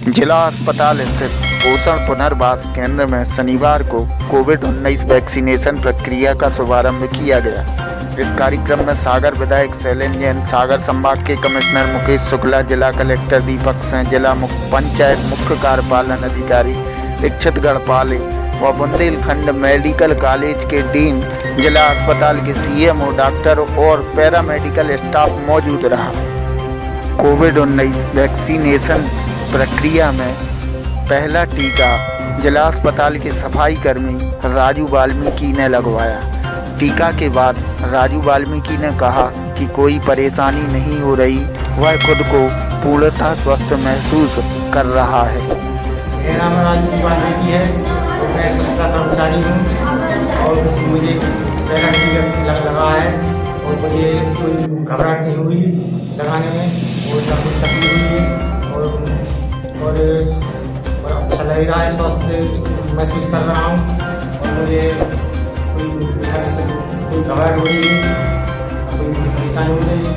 जिला अस्पताल स्थित पोषण पुनर्वास केंद्र में शनिवार को कोविड-19 वैक्सीनेशन प्रक्रिया का शुभारंभ किया गया। इस कार्यक्रम में सागर विधायक शैलेंद्र जैन, सागर संभाग के कमिश्नर मुकेश शुक्ला, जिला कलेक्टर दीपक सिंह, जिला पंचायत मुख्य कार्यपालन अधिकारी इच्छित गढ़पाले व बुंदेलखंड मेडिकल कॉलेज के डीन, जिला अस्पताल के सीएमओ, डॉक्टर और पैरामेडिकल स्टाफ मौजूद रहा। कोविड-19 वैक्सीनेशन प्रक्रिया में पहला टीका जिला अस्पताल के सफाई कर्मी राजू वाल्मीकि ने लगवाया। टीका के बाद राजू वाल्मीकि ने कहा कि कोई परेशानी नहीं हो रही, वह खुद को पूर्णतः स्वस्थ महसूस कर रहा है। मेरा नाम राजू वाल्मीकि है और मैं स्वच्छता कर्मचारी हूँ और मुझे पहला टीका लगा है और मुझे कोई घबराहट नहीं हुई लगाने में और ना कोई तकलीफ हुई है और अच्छा लग रहा है, स्वस्थ महसूस कर रहा हूँ और मुझे कोई घबराहट हो रही है, कोई परेशानी हो रही है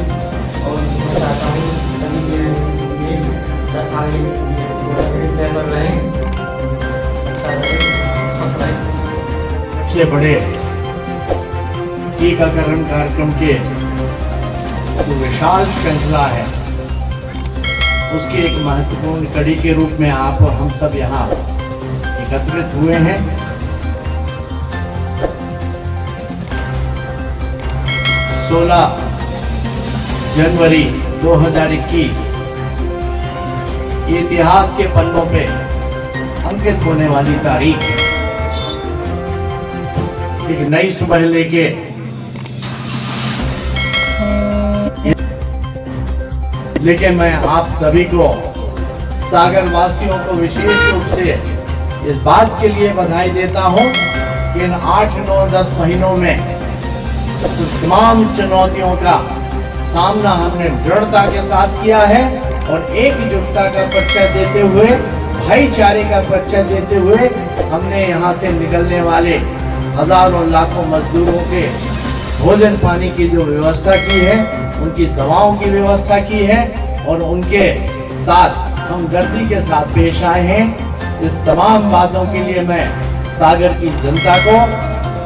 और मैं चाहता हूँ सभी के लिए तय कर रहे हैं, अच्छा रहे, स्वस्थ रहे। सबसे बड़े टीकाकरण कार्यक्रम के जो विशाल श्रृंखला है उसकी एक महत्वपूर्ण कड़ी के रूप में आप और हम सब यहाँ एकत्रित हुए हैं। जनवरी 2021 इतिहास के पन्नों पे अंकित होने वाली तारीख है। एक नई सुबह लेके लेकिन मैं आप सभी को, सागर वासियों को विशेष रूप से इस बात के लिए बधाई देता हूं कि इन 8, 9, 10 महीनों में तमाम चुनौतियों का सामना हमने दृढ़ता के साथ किया है और एकजुटता का परिचय देते हुए, भाईचारे का परिचय देते हुए हमने यहाँ से निकलने वाले हजारों लाखों मजदूरों के भोजन पानी की जो व्यवस्था की है, उनकी दवाओं की व्यवस्था की है और उनके साथ हम गर्दी के साथ पेश आए हैं। इस तमाम बातों के लिए मैं सागर की जनता को,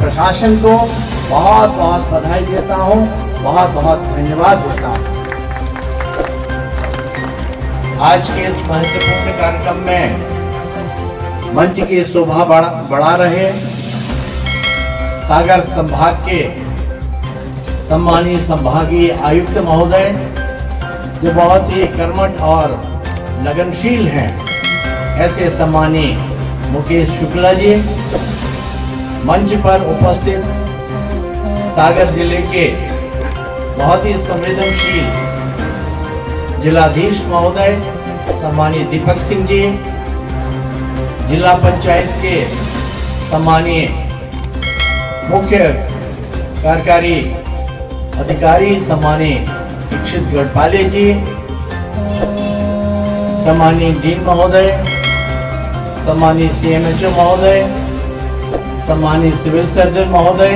प्रशासन को बहुत बहुत बधाई देता हूँ, बहुत बहुत धन्यवाद देता हूँ। आज के इस महत्वपूर्ण कार्यक्रम में मंच की शोभा बढ़ा रहे सागर संभाग के सम्मानीय संभागीय आयुक्त महोदय, जो बहुत ही कर्मठ और लगनशील हैं, ऐसे सम्मानीय मुकेश शुक्ला जी, मंच पर उपस्थित सागर जिले के बहुत ही संवेदनशील जिलाधीश महोदय सम्मानीय दीपक सिंह जी, जिला पंचायत के सम्मानीय मुख्य कार्यकारी अधिकारी सम्मानीय इच्छित गढ़पाले जी, सम्मानीय डीन महोदय, सम्मानीय सीएमएचओ महोदय, सम्मानीय सिविल सर्जन महोदय,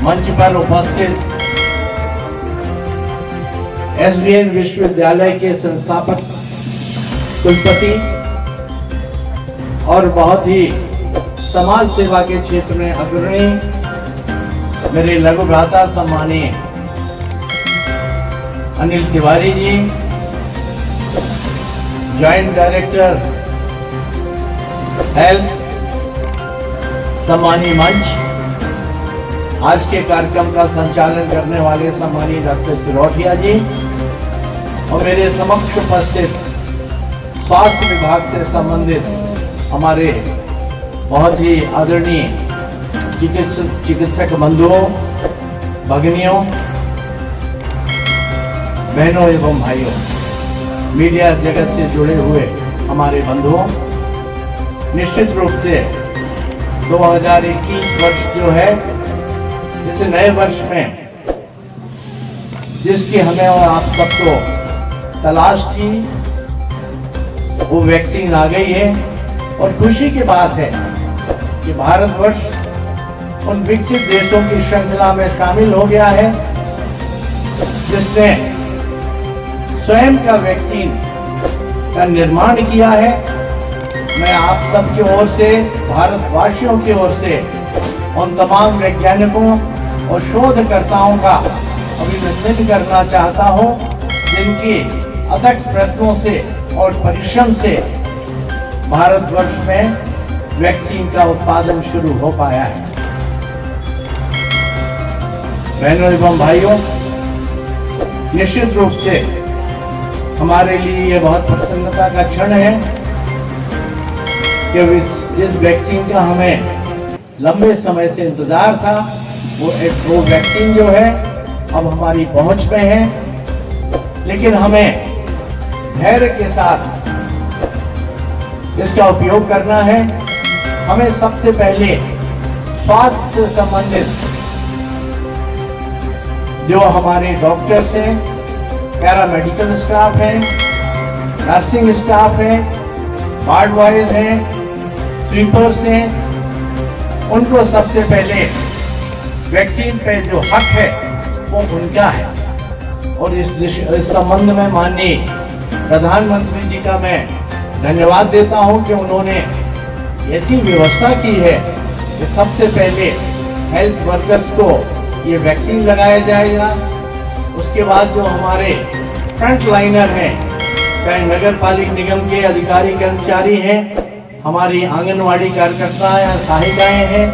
मंच पर उपस्थित एसवीएन विश्वविद्यालय के संस्थापक कुलपति और बहुत ही समाज सेवा के क्षेत्र में अग्रणी मेरे लघु भ्राता सम्मानीय Anil Tiwari ji, joint director health सम्मानीय मंच, आज के कार्यक्रम का संचालन करने वाले सम्मानीय डॉक्टर सिरोठिया जी और मेरे समक्ष उपस्थित स्वास्थ्य विभाग से संबंधित हमारे बहुत ही आदरणीय चिकित्सक बंधुओं, भगिनियों, बहनों एवं भाइयों, मीडिया जगत से जुड़े हुए हमारे बंधुओं, निश्चित रूप से 2021 वर्ष जो है, इस नए वर्ष में जिसकी हमें और आप सबको तलाश थी, वो वैक्सीन आ गई है और खुशी की बात है कि भारतवर्ष उन विकसित देशों की श्रृंखला में शामिल हो गया है जिसने स्वयं का वैक्सीन का निर्माण किया है। मैं आप सबकी ओर से, भारतवासियों की ओर से उन तमाम वैज्ञानिकों और शोधकर्ताओं का अभिनंदन करना चाहता हूं, जिनकी अथक प्रयत्नों से और परिश्रम से भारतवर्ष में वैक्सीन का उत्पादन शुरू हो पाया है। बहनों एवं भाइयों, निश्चित रूप से हमारे लिए ये बहुत प्रसन्नता का क्षण है कि जिस वैक्सीन का हमें लंबे समय से इंतजार था, वो वैक्सीन जो है अब हमारी पहुंच में है। लेकिन हमें धैर्य के साथ इसका उपयोग करना है। हमें सबसे पहले स्वास्थ्य से संबंधित जो हमारे डॉक्टर्स हैं, पैरामेडिकल स्टाफ हैं, नर्सिंग स्टाफ हैं, वार्ड बॉयज हैं, स्वीपर्स हैं, उनको सबसे पहले वैक्सीन पे जो हक है वो उनका है। और इस संबंध में माननीय प्रधानमंत्री जी का मैं धन्यवाद देता हूं कि उन्होंने ऐसी व्यवस्था की है कि सबसे पहले हेल्थ वर्कर्स को ये वैक्सीन लगाया जाएगा। उसके बाद जो हमारे फ्रंट लाइनर हैं, चाहे नगर पालिका निगम के अधिकारी कर्मचारी हैं, हमारी आंगनवाड़ी कार्यकर्ता या सहायिकाएं हैं,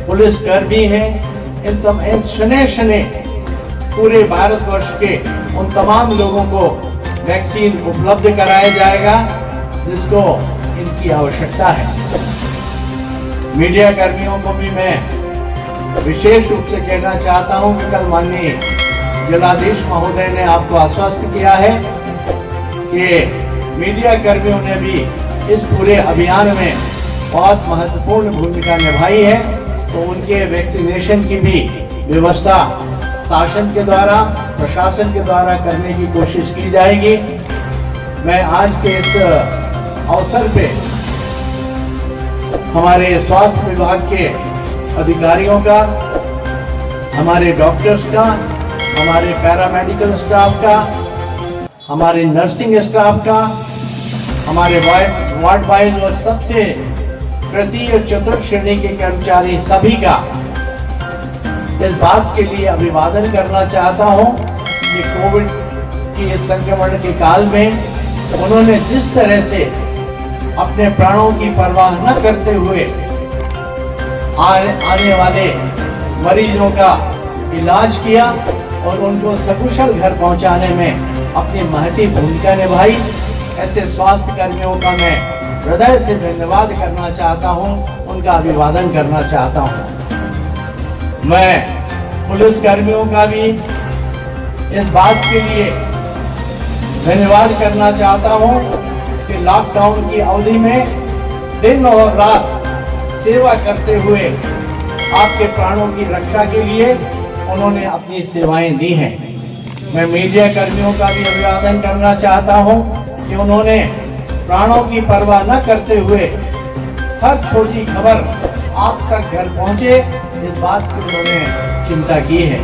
पुलिस कर्मी हैं, इन शने पूरे भारतवर्ष के उन तमाम लोगों को वैक्सीन उपलब्ध कराया जाएगा जिसको इनकी आवश्यकता है। मीडिया कर्मियों को भी मैं विशेष रूप से कहना चाहता हूं कि कल माननीय जिलाधीश महोदय ने आपको आश्वस्त किया है कि मीडिया कर्मियों ने भी इस पूरे अभियान में बहुत महत्वपूर्ण भूमिका निभाई है। तो उनके वैक्सीनेशन की भी व्यवस्था शासन के द्वारा, प्रशासन के द्वारा करने की कोशिश की जाएगी। मैं आज के इस अवसर पे हमारे स्वास्थ्य विभाग के अधिकारियों का, हमारे डॉक्टर्स का, हमारे पैरामेडिकल स्टाफ का, हमारे नर्सिंग स्टाफ का, हमारे वार्ड बॉयज और सबसे तृतीय और चतुर्थ श्रेणी के कर्मचारी सभी का इस बात के लिए अभिवादन करना चाहता हूं कि कोविड की इस संक्रमण के काल में उन्होंने जिस तरह से अपने प्राणों की परवाह न करते हुए आने वाले मरीजों का इलाज किया और उनको सकुशल घर पहुंचाने में अपनी महती भूमिका निभाई। ऐसे स्वास्थ्य कर्मियों का मैं हृदय से धन्यवाद करना चाहता हूं, उनका अभिवादन करना चाहता हूं। मैं पुलिस कर्मियों का भी इस बात के लिए धन्यवाद करना चाहता हूं कि लॉकडाउन की अवधि में दिन और रात सेवा करते हुए आपके प्राणों की रक्षा के लिए उन्होंने अपनी सेवाएं दी हैं। मैं मीडिया कर्मियों का भी अभिवादन करना चाहता हूं कि उन्होंने प्राणों की परवाह न करते हुए हर छोटी खबर आप तक घर पहुंचे, इस बात की उन्होंने चिंता की है।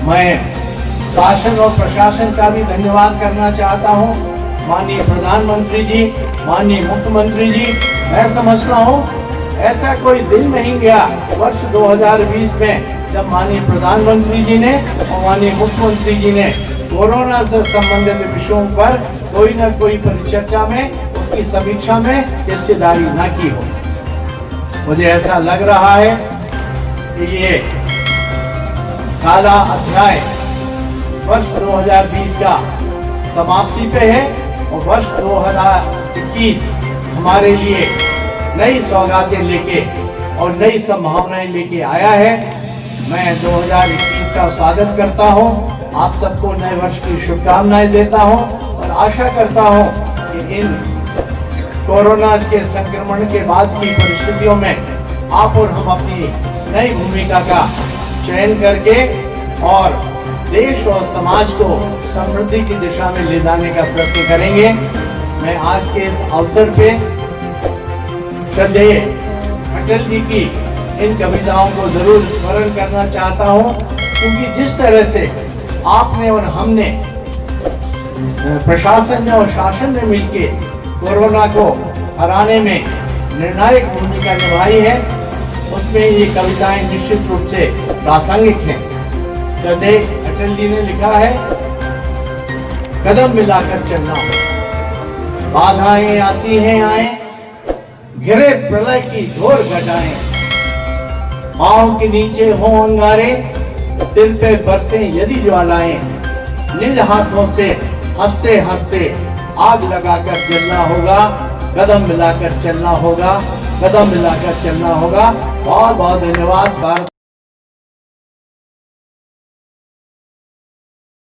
मैं शासन और प्रशासन का भी धन्यवाद करना चाहता हूं। माननीय प्रधानमंत्री जी, माननीय मुख्यमंत्री जी, मैं समझता हूं ऐसा कोई दिन नहीं गया वर्ष 2020 में जब माननीय प्रधानमंत्री जी ने और माननीय मुख्यमंत्री जी ने कोरोना से संबंधित विषयों पर कोई न कोई परिचर्चा में, उसकी समीक्षा में हिस्सेदारी न की हो। मुझे ऐसा लग रहा है कि ये काला अध्याय वर्ष 2020 का समाप्ति पे है और वर्ष 2021 हमारे लिए नई सौगातें लेके और नई संभावनाएं लेके आया है। मैं 2021 का स्वागत करता हूं, आप सबको नए वर्ष की शुभकामनाएं देता हूं और आशा करता हूं कि इन कोरोना के संक्रमण के बाद की परिस्थितियों में आप और हम अपनी नई भूमिका का चयन करके और देश और समाज को समृद्धि की दिशा में ले जाने का प्रयत्न करेंगे। मैं आज के इस अवसर पे श्रद्धेय अटल जी की इन कविताओं को जरूर स्मरण करना चाहता हूं, क्योंकि जिस तरह से आपने और हमने प्रशासन ने और शासन ने मिलकर कोरोना को हराने में निर्णायक भूमिका निभाई है, उसमें ये कविताएं निश्चित रूप से प्रासंगिक हैं। तो देख, अटल जी ने लिखा है, कदम मिलाकर चलना हो, बाधाएं आती हैं आए, घिरे प्रलय की घोर घटाएं, पांव के नीचे हो अंगारे, दिल पे बरसे यदि ज्वालाएं, निज हाथों से हंसते हंसते आग लगाकर जलना होगा, कदम मिलाकर चलना होगा, कदम मिलाकर चलना होगा। बहुत बहुत धन्यवाद। भारत